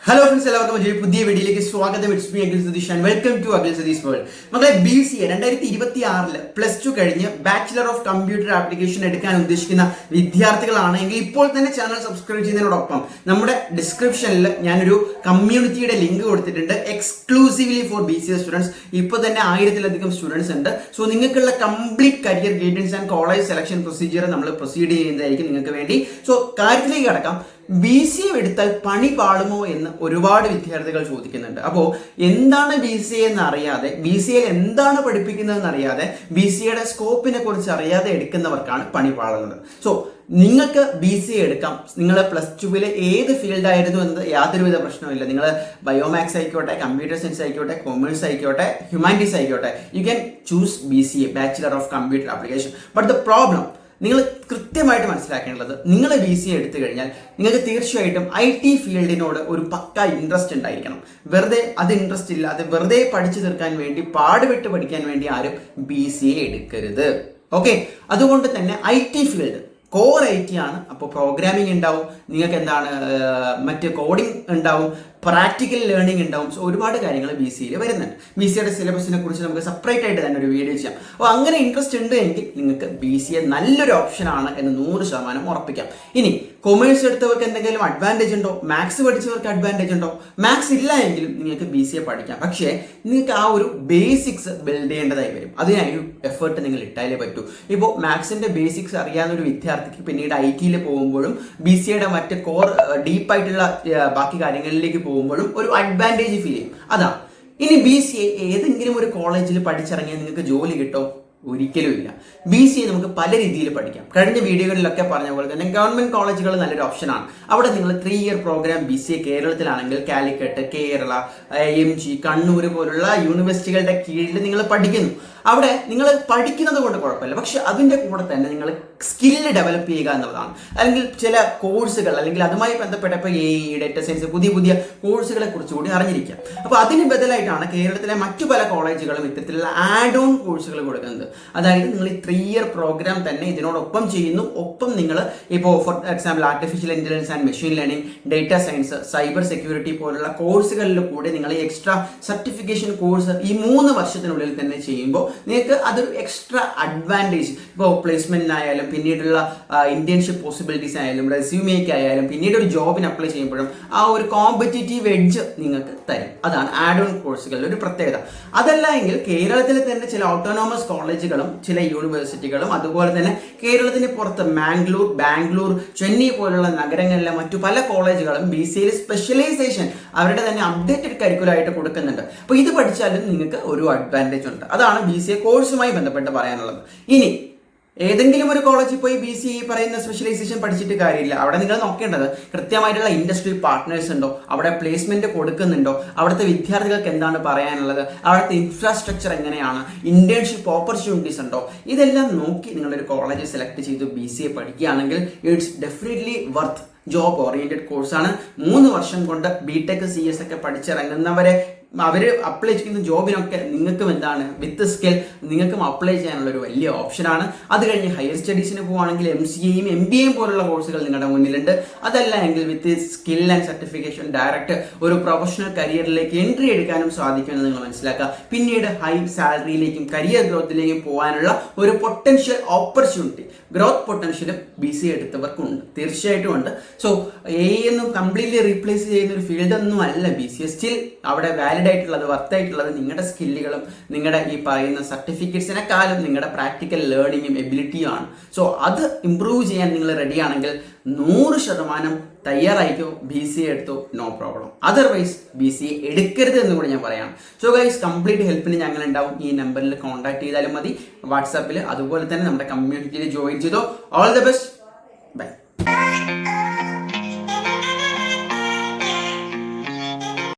Hello friends, എല്ലാവർക്കും പുതിയ വീഡിയോയിലേക്ക് സ്വാഗതം. It's me Akhil Satheesh and welcome to Akhil Satheesh world. മക്കളെ, BCA 2026 +2 കഴിഞ്ഞ് ബാച്ചിലർ ഓഫ് കമ്പ്യൂട്ടർ ആപ്ലിക്കേഷൻ എടുക്കാൻ ഉദ്ദേശിക്കുന്ന വിദ്യാർത്ഥികളാണെങ്കിൽ ഇപ്പോൾ തന്നെ ചാനൽ സബ്സ്ക്രൈബ് ചെയ്യുന്നതിനോടൊപ്പം നമ്മുടെ ഡിസ്ക്രിപ്ഷനിൽ ഞാനൊരു കമ്മ്യൂണിറ്റിയുടെ ലിങ്ക് കൊടുത്തിട്ടുണ്ട്, എക്സ്ക്ലൂസീവ്ലി ഫോർ BCA സ്റ്റുഡൻസ്. ഇപ്പോൾ തന്നെ 1000-ലധികം സ്റ്റുഡൻസ് ഉണ്ട്. സോ നിങ്ങൾക്കുള്ള complete career guidance and college selection procedure നമ്മൾ പ്രൊസീഡ് ചെയ്യുന്നതായിരിക്കും നിങ്ങൾക്ക് വേണ്ടി. സോ കാര്യത്തിലേക്ക് കടക്കാം. BCA എടുത്താൽ പണി പാളുമോ എന്ന് ഒരുപാട് വിദ്യാർത്ഥികൾ ചോദിക്കുന്നുണ്ട്. അപ്പോൾ എന്താണ് BCA എന്ന് അറിയാതെ, BCA എന്താണ് പഠിപ്പിക്കുന്നതെന്ന് അറിയാതെ, BCAയുടെ സ്കോപ്പിനെ കുറിച്ച് അറിയാതെ എടുക്കുന്നവർക്കാണ് പണി പാളുന്നത്. സോ നിങ്ങൾക്ക് BCA എടുക്കാം. നിങ്ങൾ +2 ഏത് ഫീൽഡ് ആയിരുന്നു എന്നത് യാതൊരുവിധ പ്രശ്നമില്ല. നിങ്ങൾ ബയോമാക്സ് ആയിക്കോട്ടെ, കമ്പ്യൂട്ടർ സയൻസ് ആയിക്കോട്ടെ, കൊമേഴ്സ് ആയിക്കോട്ടെ, ഹ്യൂമാനിറ്റീസ് ആയിക്കോട്ടെ, you can choose BCA, bachelor of computer application. But the problem, നിങ്ങൾ കൃത്യമായിട്ട് മനസ്സിലാക്കേണ്ടത്, നിങ്ങൾ BCA എടുത്തു കഴിഞ്ഞാൽ നിങ്ങൾക്ക് തീർച്ചയായിട്ടും IT ഫീൽഡിനോട് ഒരു പക്ക ഇൻട്രസ്റ്റ് ഉണ്ടായിരിക്കണം. വെറുതെ അത് ഇൻട്രസ്റ്റ് ഇല്ലാതെ വെറുതെ പഠിച്ചു തീർക്കാൻ വേണ്ടി, പാടുപെട്ട് പഠിക്കാൻ വേണ്ടി ആരും BCA എടുക്കരുത്. ഓക്കെ, അതുകൊണ്ട് തന്നെ IT ഫീൽഡ് കോർ IT ആണ്. അപ്പോൾ പ്രോഗ്രാമിംഗ് ഉണ്ടാവും, നിങ്ങൾക്ക് എന്താണ് മറ്റ് കോഡിംഗ് ഉണ്ടാവും, പ്രാക്ടിക്കൽ ലേണിംഗ് ഉണ്ടാവും. സോ ഒരുപാട് കാര്യങ്ങൾ BCAയിൽ വരുന്നുണ്ട്. BCAയുടെ സിലബസിനെ കുറിച്ച് നമുക്ക് സെപ്പറേറ്റ് ആയിട്ട് തന്നെ ഒരു വീഡിയോ ചെയ്യാം. അപ്പോൾ അങ്ങനെ ഇൻട്രസ്റ്റ് ഉണ്ട് എങ്കിൽ നിങ്ങൾക്ക് BCA നല്ലൊരു ഓപ്ഷനാണ് എന്ന് 100% ഉറപ്പിക്കാം. ഇനി കൊമേഴ്സ് എടുത്തവർക്ക് എന്തെങ്കിലും അഡ്വാൻറ്റേജ് ഉണ്ടോ? മാത്സ് പഠിച്ചവർക്ക് അഡ്വാൻറ്റേജ് ഉണ്ടോ? മാത്സ് ഇല്ല എങ്കിലും നിങ്ങൾക്ക് BCA പഠിക്കാം. പക്ഷേ നിങ്ങൾക്ക് ആ ഒരു ബേസിക്സ് ബിൽഡ് ചെയ്യേണ്ടതായി വരും. അതിനൊരു എഫേർട്ട് നിങ്ങൾ ഇട്ടാലേ പറ്റൂ. ഇപ്പോൾ മാത്സിന്റെ ബേസിക്സ് അറിയാവുന്ന ഒരു വിദ്യാർത്ഥിക്ക് പിന്നീട് ITയിൽ പോകുമ്പോഴും BCAയുടെ മറ്റ് കോർ ഡീപ്പായിട്ടുള്ള ബാക്കി കാര്യങ്ങളിലേക്ക് പോകുമ്പോഴും ഒരു അഡ്വാൻറ്റേജ് ഫീൽ ചെയ്യും. അതാ. ഇനി BCA ഏതെങ്കിലും ഒരു കോളേജിൽ പഠിച്ചിറങ്ങിയാൽ നിങ്ങൾക്ക് ജോലി കിട്ടും? ഒരിക്കലും ഇല്ല. BCA നമുക്ക് പല രീതിയിൽ പഠിക്കാം. കഴിഞ്ഞ വീഡിയോകളിലൊക്കെ പറഞ്ഞ പോലെ തന്നെ ഗവൺമെന്റ് കോളേജുകൾ നല്ലൊരു ഓപ്ഷനാണ്. അവിടെ നിങ്ങൾ 3 ഇയർ പ്രോഗ്രാം BCA കേരളത്തിലാണെങ്കിൽ കാലിക്കറ്റ്, കേരള, MG, കണ്ണൂർ പോലുള്ള യൂണിവേഴ്സിറ്റികളുടെ കീഴിൽ നിങ്ങൾ പഠിക്കുന്നു. അവിടെ നിങ്ങൾ പഠിക്കുന്നത് കൊണ്ട് കുഴപ്പമില്ല. പക്ഷെ അതിൻ്റെ കൂടെ തന്നെ നിങ്ങൾ സ്കില്ല് ഡെവലപ്പ് ചെയ്യുക എന്നുള്ളതാണ്. അല്ലെങ്കിൽ ചില കോഴ്സുകൾ, അല്ലെങ്കിൽ അതുമായി ബന്ധപ്പെട്ട ഇപ്പോൾ ഡേറ്റ സയൻസ്, പുതിയ പുതിയ കോഴ്സുകളെ കുറിച്ച് കൂടി അറിഞ്ഞിരിക്കുക. അപ്പോൾ അതിന് ബദലായിട്ടാണ് കേരളത്തിലെ മറ്റു പല കോളേജുകളും ഇത്തരത്തിലുള്ള ആഡ് ഓൺ കോഴ്സുകൾ കൊടുക്കുന്നത്. അതായത് നിങ്ങൾ ഈ 3 ഇയർ പ്രോഗ്രാം തന്നെ ഇതിനോടൊപ്പം ചെയ്യുന്നു. ഒപ്പം നിങ്ങൾ ഇപ്പോൾ for example artificial intelligence and machine learning, data science, cyber security പോലുള്ള കോഴ്സുകളിൽ കൂടി നിങ്ങൾ എക്സ്ട്രാ സർട്ടിഫിക്കേഷൻ കോഴ്സ് ഈ 3 വർഷത്തിനുള്ളിൽ തന്നെ ചെയ്യുമ്പോൾ നിങ്ങൾക്ക് അതൊരു എക്സ്ട്രാ അഡ്വാൻറ്റേജ്, ഇപ്പോൾ പ്ലേസ്മെന്റിനായാലും പിന്നീടുള്ള ഇന്റേൺഷിപ്പ് പോസിബിലിറ്റീസ് ആയാലും റെസ്യൂമേക്ക് ആയാലും പിന്നീട് ഒരു ജോബിന് അപ്ലൈ ചെയ്യുമ്പോഴും ആ ഒരു കോമ്പറ്റീറ്റീവ് എഡ്ജ് നിങ്ങൾക്ക് തരും. അതാണ് ആഡ് ഓൺ കോഴ്സുകളുടെ ഒരു പ്രത്യേകത. അതല്ല എങ്കിൽ കേരളത്തിലെ തന്നെ ചില ഓട്ടോണോമസ് കോളേജുകളും ചില യൂണിവേഴ്സിറ്റികളും അതുപോലെ തന്നെ കേരളത്തിന് പുറത്ത് മാംഗ്ലൂർ, ബാംഗ്ലൂർ, ചെന്നൈ പോലുള്ള നഗരങ്ങളിലെ മറ്റു പല കോളേജുകളും BCAയിൽ സ്പെഷ്യലൈസേഷൻ അവരുടെ തന്നെ അപ്ഡേറ്റഡ് കരിക്കുലമായിട്ട് കൊടുക്കുന്നുണ്ട്. അപ്പോൾ ഇത് പഠിച്ചാലും നിങ്ങൾക്ക് ഒരു അഡ്വാൻറ്റേജ് ഉണ്ട്. അതാണ് BCA കോഴ്സുമായി ബന്ധപ്പെട്ട് പറയാനുള്ളത്. ഇനി ഏതെങ്കിലും ഒരു കോളേജിൽ പോയി BCA പറയുന്ന സ്പെഷ്യലൈസേഷൻ പഠിച്ചിട്ട് കാര്യമില്ല. അവിടെ നിങ്ങൾ നോക്കേണ്ടത് കൃത്യമായിട്ടുള്ള ഇൻഡസ്ട്രി പാർട്ട്നേഴ്സ് ഉണ്ടോ, അവിടെ പ്ലേസ്മെന്റ് കൊടുക്കുന്നുണ്ടോ, അവിടുത്തെ വിദ്യാർത്ഥികൾക്ക് എന്താണ് പറയാനുള്ളത്, അവിടുത്തെ ഇൻഫ്രാസ്ട്രക്ചർ എങ്ങനെയാണ്, ഇന്റേൺഷിപ്പ് ഓപ്പർച്യൂണിറ്റീസ് ഉണ്ടോ, ഇതെല്ലാം നോക്കി നിങ്ങളൊരു കോളേജ് സെലക്ട് ചെയ്ത് BCA പഠിക്കുകയാണെങ്കിൽ it's definitely worth. Job oriented കോഴ്സാണ്. 3 വർഷം കൊണ്ട് BTech CS ഒക്കെ പഠിച്ചിറങ്ങുന്നവരെ അവർ അപ്ലൈ ചെയ്യുന്ന ജോബിനൊക്കെ നിങ്ങൾക്കും എന്താണ് വിത്ത് സ്കിൽ നിങ്ങൾക്കും അപ്ലൈ ചെയ്യാനുള്ള ഒരു വലിയ ഓപ്ഷനാണ്. അത് കഴിഞ്ഞ് ഹയർ സ്റ്റഡീസിന് പോവുകയാണെങ്കിൽ MCAയും MBAയും പോലുള്ള കോഴ്സുകൾ നിങ്ങളുടെ മുന്നിലുണ്ട്. അതല്ല എങ്കിൽ വിത്ത് സ്കിൽ ആൻഡ് സർട്ടിഫിക്കേഷൻ ഡയറക്റ്റ് ഒരു പ്രൊഫഷണൽ കരിയറിലേക്ക് എൻട്രി എടുക്കാനും സാധിക്കുമെന്ന് നിങ്ങൾ മനസ്സിലാക്കുക. പിന്നീട് ഹൈ സാലറിയിലേക്കും കരിയർ ഗ്രോത്തിലേക്കും പോകാനുള്ള ഒരു പൊട്ടൻഷ്യൽ ഓപ്പർച്യൂണിറ്റി, ഗ്രോത്ത് പൊട്ടൻഷ്യലും BCA എടുത്തവർക്കുണ്ട്, തീർച്ചയായിട്ടും ഉണ്ട്. സോ ഒന്നും കംപ്ലീറ്റ്ലി റീപ്ലേസ് ചെയ്യുന്ന ഒരു ഫീൽഡ് ഒന്നും അല്ല BCA. സ്റ്റിൽ അവിടെ ആയിട്ടുള്ളത് വർത്തായിട്ടുള്ളത് നിങ്ങളുടെ സ്കില്ലുകളും നിങ്ങളുടെ ഈ പറയുന്ന സർട്ടിഫിക്കറ്റ്സിനെക്കാളും നിങ്ങളുടെ പ്രാക്ടിക്കൽ ലേണിങ്ങും എബിലിറ്റിയും ആണ്. സോ അത് ഇംപ്രൂവ് ചെയ്യാൻ നിങ്ങൾ റെഡിയാണെങ്കിൽ 100% തയ്യാറായിക്കോ, BCA എടുത്തോ, നോ പ്രോബ്ലം. അതർവൈസ് BCA എടുക്കരുത് എന്ന് കൂടി ഞാൻ പറയാം. സോ ഗൈസ്, കംപ്ലീറ്റ് ഹെൽപ്പിന് ഞങ്ങൾ ഉണ്ടാവും. ഈ നമ്പറിൽ കോൺടാക്ട് ചെയ്താലും മതി, വാട്സാപ്പിൽ. അതുപോലെ തന്നെ നമ്മുടെ കമ്മ്യൂണിറ്റിയിൽ ജോയിൻ ചെയ്തോ. All the best.